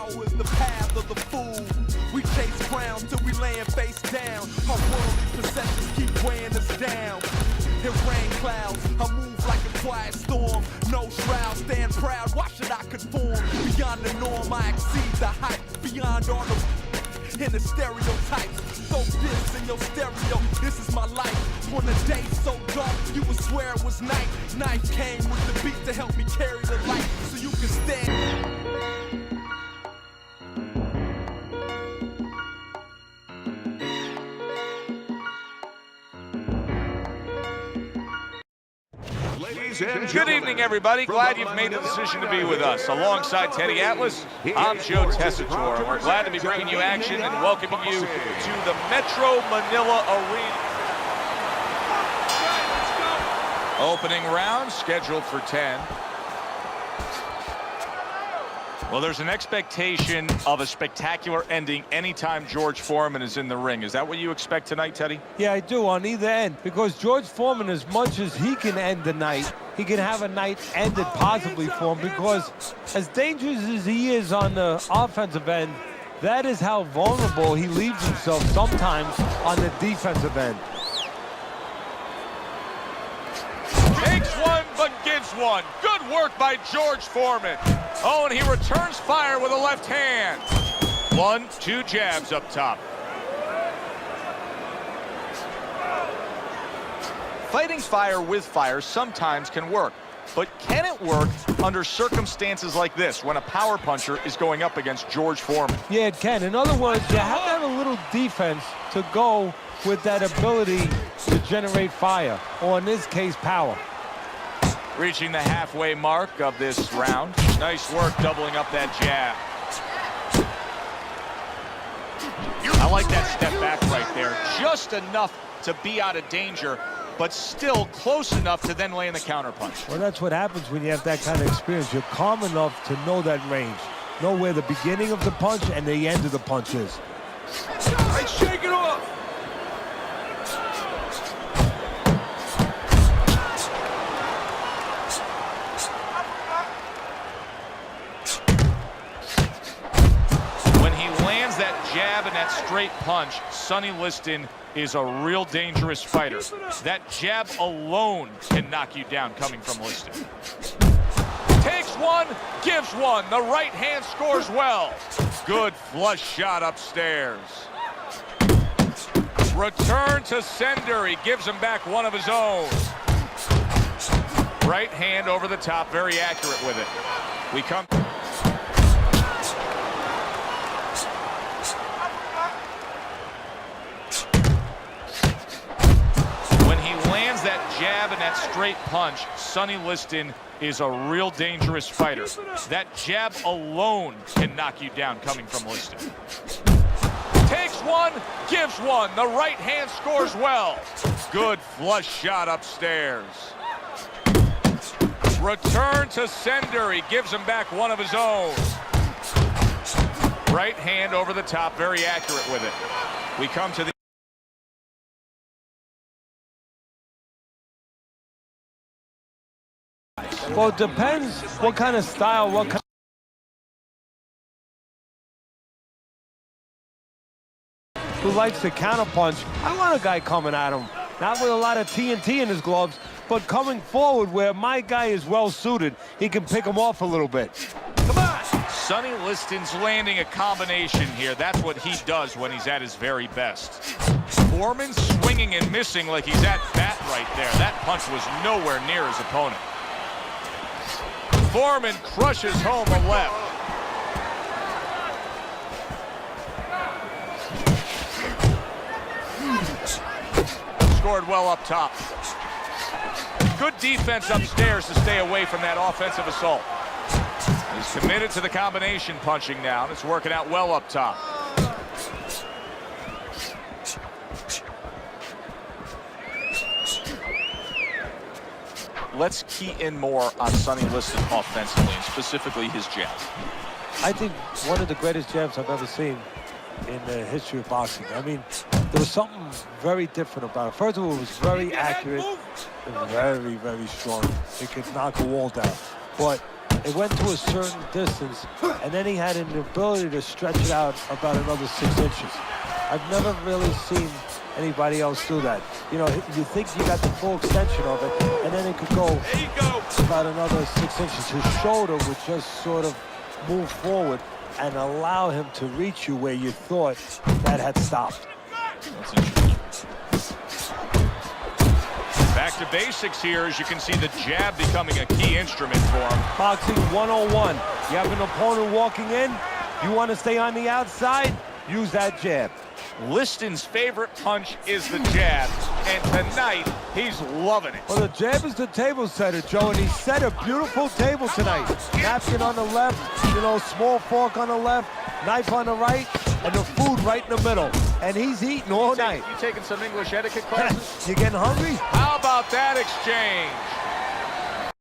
Power is the path of the fool. We chase crowns till we laying face down. Our worldly possessions keep weighing us down. In rain clouds, I move like a quiet storm. No shroud, stand proud, why should I conform? Beyond the norm, I exceed the hype. Beyond all the in the stereotypes. So this in your stereo, this is my life. When the day's so dark, you would swear it was night. Knife came with the beat to help me carry the light, so you can stand. Good evening, everybody. Glad you've made the decision to be with us. Alongside Teddy Atlas, I'm Joe Tessitore. We're glad to be bringing you action and welcoming you to the Metro Manila Arena. Opening round scheduled for 10. Well, there's an expectation of a spectacular ending anytime George Foreman is in the ring. Is that what you expect tonight, Teddy? Yeah, I do, on either end. Because George Foreman, as much as he can end the night, he can have a night ended positively for him, because as dangerous as he is on the offensive end, that is how vulnerable he leaves himself sometimes on the defensive end. Takes one, but gives one. Good work by George Foreman. Oh, and he returns fire with a left hand. 1-2 jabs up top. Fighting fire with fire sometimes can work, but can it work under circumstances like this when a power puncher is going up against George Foreman? Yeah, it can. In other words, you have to have a little defense to go with that ability to generate fire, or in this case, power. Reaching the halfway mark of this round. Nice work doubling up that jab. I like that step back right there. Just enough to be out of danger, but still close enough to then lay in the counterpunch. Well, that's what happens when you have that kind of experience. You're calm enough to know that range. Know where the beginning of the punch and the end of the punch is. Hey, shake it off! Jab and that straight punch, Sonny Liston is a real dangerous fighter. That jab alone can knock you down coming from Liston. Takes one, gives one. The right hand scores well. Good flush shot upstairs. Return to sender. He gives him back one of his own. Right hand over the top, very accurate with it. We come. Jab and that straight punch, Sonny Liston is a real dangerous fighter. That jab alone can knock you down coming from Liston. Takes one, gives one. The right hand scores well. Good flush shot upstairs. Return to sender. He gives him back one of his own. Right hand over the top, very accurate with it. We come to the Well, it depends what kind of style, what kind who likes to counterpunch. I want a guy coming at him, not with a lot of TNT in his gloves, but coming forward where my guy is well suited. He can pick him off a little bit. Come on! Sonny Liston's landing a combination here. That's what he does when he's at his very best. Foreman swinging and missing like he's at bat right there. That punch was nowhere near his opponent. Foreman crushes home a left. Scored well up top. Good defense upstairs to stay away from that offensive assault. He's committed to the combination punching now, and it's working out well up top. Let's key in more on Sonny Liston offensively, and specifically his jab. I think one of the greatest jabs I've ever seen in the history of boxing. I mean, there was something very different about it. First of all, it was very accurate and very, very strong. It could knock a wall down. But It went to a certain distance, and then he had an ability to stretch it out about another 6 inches. I've never really seen anybody else do that. You know, you think you got the full extension of it, and then it could go about another 6 inches. His shoulder would just sort of move forward and allow him to reach you where you thought that had stopped. That's interesting. Back to basics here, as you can see the jab becoming a key instrument for him. Boxing 101. You have an opponent walking in, you want to stay on the outside, use that jab. Liston's favorite punch is the jab, and tonight he's loving it. Well, the jab is the table setter, Joe, and he set a beautiful table tonight. Napkin on the left, you know, small fork on the left, knife on the right, and the food right in the middle. And he's eating all night. You taking some English etiquette classes? You getting hungry? How about that exchange?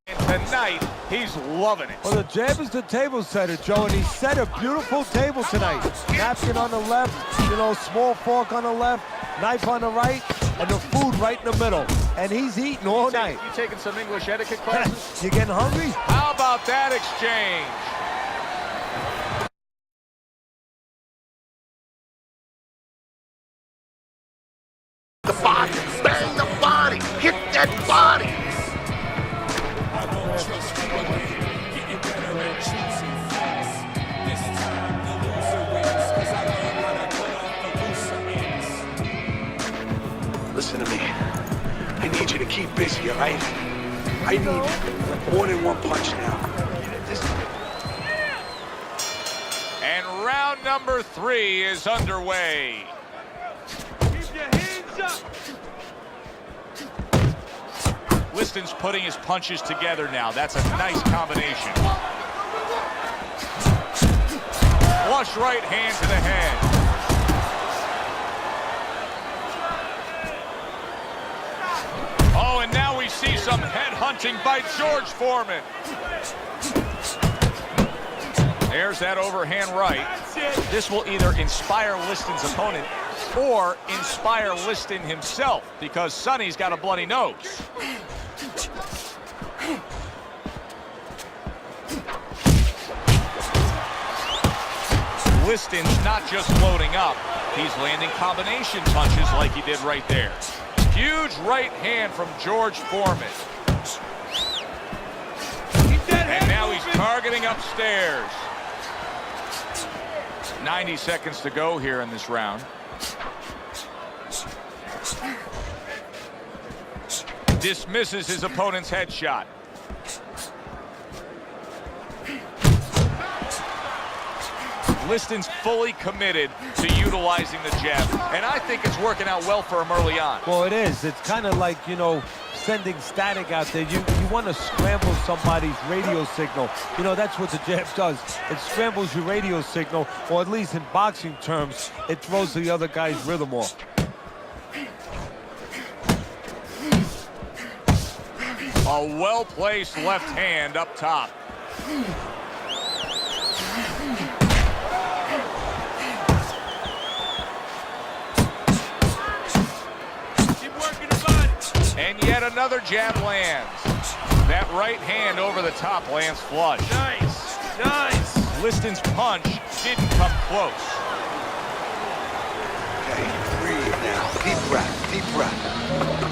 And tonight, he's loving it. Well, the jab is the table setter, Joe, and he set a beautiful table tonight. Napkin on the left, you know, small fork on the left, knife on the right, and the food right in the middle. And he's eating all night. You taking some English etiquette classes? You getting hungry? How about that exchange? The body, bang the body, hit that body. Listen to me. I need you to keep busy, all right? I need more than one punch now. And round number 3 is underway. Liston's putting his punches together now. That's a nice combination. Flush right hand to the head. Oh, and now we see some head hunting by George Foreman. There's that overhand right. This will either inspire Liston's opponent or inspire Liston himself, because Sonny's got a bloody nose. Liston's not just loading up, he's landing combination punches like he did right there. Huge right hand from George Foreman. And now he's targeting upstairs. 90 seconds to go here in this round. Dismisses his opponent's headshot. Liston's fully committed to utilizing the jab, and I think it's working out well for him early on. Well, it is. It's kind of like, you know, sending static out there. You want to scramble somebody's radio signal. You know, that's what the jab does. It scrambles your radio signal, or at least in boxing terms, it throws the other guy's rhythm off. A well-placed left hand up top. Keep working the body. And yet another jab lands. That right hand over the top lands flush. Nice, nice. Liston's punch didn't come close. Okay, breathe now. Deep breath, deep breath.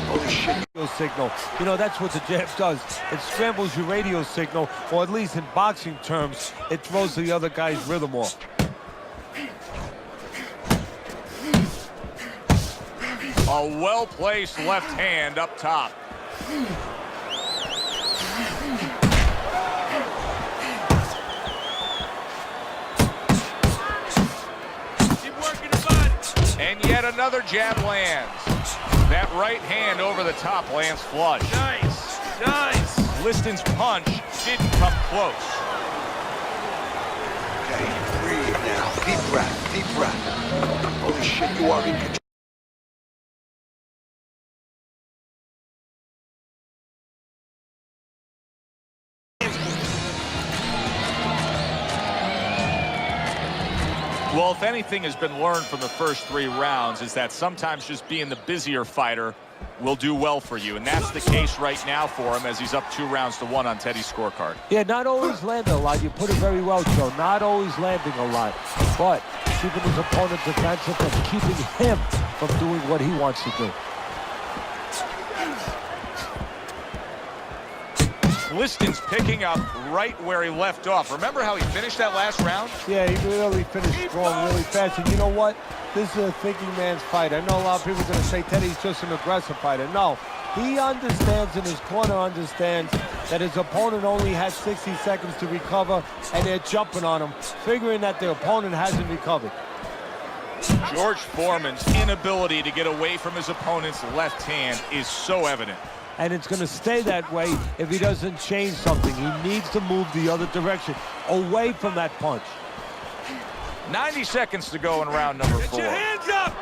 Holy shit. Signal. You know, that's what the jab does. It scrambles your radio signal, or at least in boxing terms, it throws the other guy's rhythm off. A well-placed left hand up top. Keep working the body. And yet another jab lands. That right hand over the top lands flush. Nice, nice. Liston's punch didn't come close. Okay, breathe now. Deep breath, deep breath. Holy shit, you are in control. Well, if anything has been learned from the first 3 rounds is that sometimes just being the busier fighter will do well for you. And that's the case right now for him as he's up 2-1 on Teddy's scorecard. Yeah, not always landing a lot. You put it very well, Joe. Not always landing a lot. But keeping his opponent defensive and keeping him from doing what he wants to do. Liston's picking up right where he left off. Remember how he finished that last round? Yeah, he really finished strong, really fast. And you know what? This is a thinking man's fight. I know a lot of people are going to say Teddy's just an aggressive fighter. No, he understands, and his corner understands, that his opponent only has 60 seconds to recover, and they're jumping on him, figuring that the opponent hasn't recovered. George Foreman's inability to get away from his opponent's left hand is so evident. And it's going to stay that way if he doesn't change something. He needs to move the other direction, away from that punch. 90 seconds to go in round number 4. Get your hands up!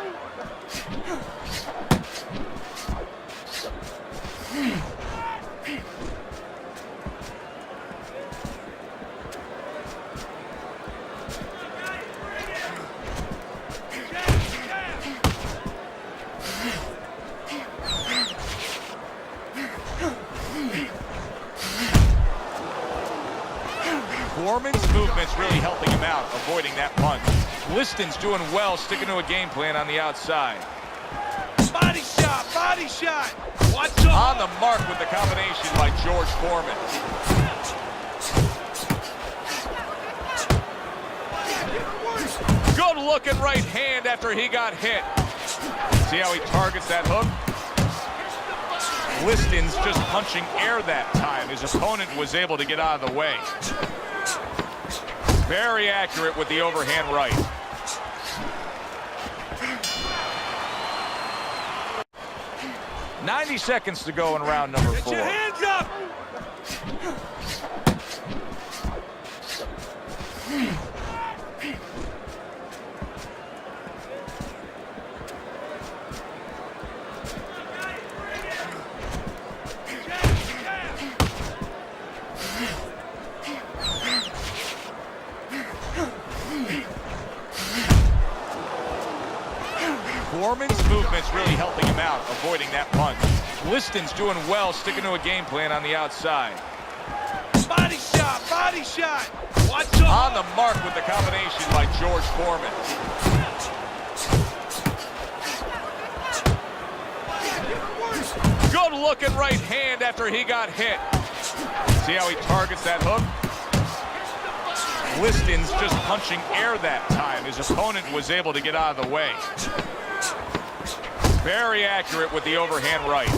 Foreman's movement's really helping him out, avoiding that punch. Liston's doing well, sticking to a game plan on the outside. Body shot, body shot! Watch On the mark with the combination by George Foreman. Good looking right hand after he got hit. See how he targets that hook? Liston's just punching air that time. His opponent was able to get out of the way. Very accurate with the overhand right. "90 seconds to go in round number 4. Get your hands up! Foreman's movement's really helping him out, avoiding that punch. Liston's doing well, sticking to a game plan on the outside. Body shot, body shot! Watch On the mark with the combination by George Foreman. Good looking right hand after he got hit. See how he targets that hook? Liston's just punching air that time. His opponent was able to get out of the way. Very accurate with the overhand right.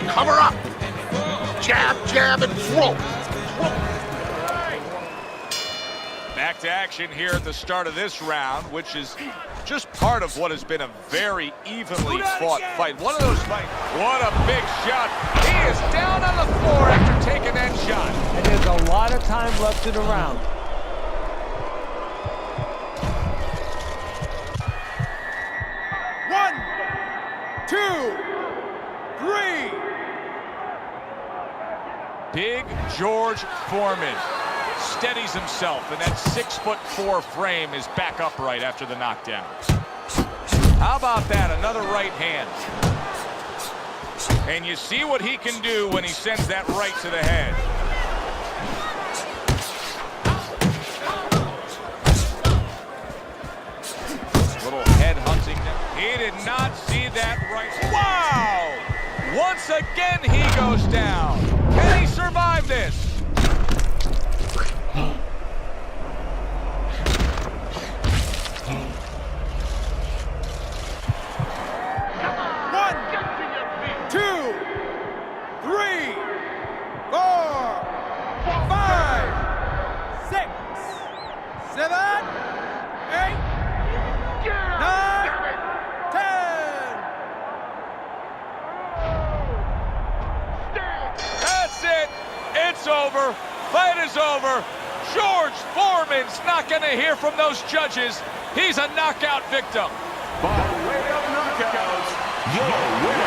Cover up. Jab, jab, and throw. Back to action here at the start of this round, which is just part of what has been a very evenly fought fight. One of those fights. What a big shot. He is down on the floor after taking that shot. And there's a lot of time left in the round. One, two, three. Big George Foreman steadies himself, and that 6'4" frame is back upright after the knockdown. How about that? Another right hand. And you see what he can do when he sends that right to the head. Little head hunting. He did not see that right. Wow! Once again, he goes down. Can he survive this? Over. Fight is over. George Foreman's not going to hear from those judges. He's a knockout victim. By way of knockouts, your winner.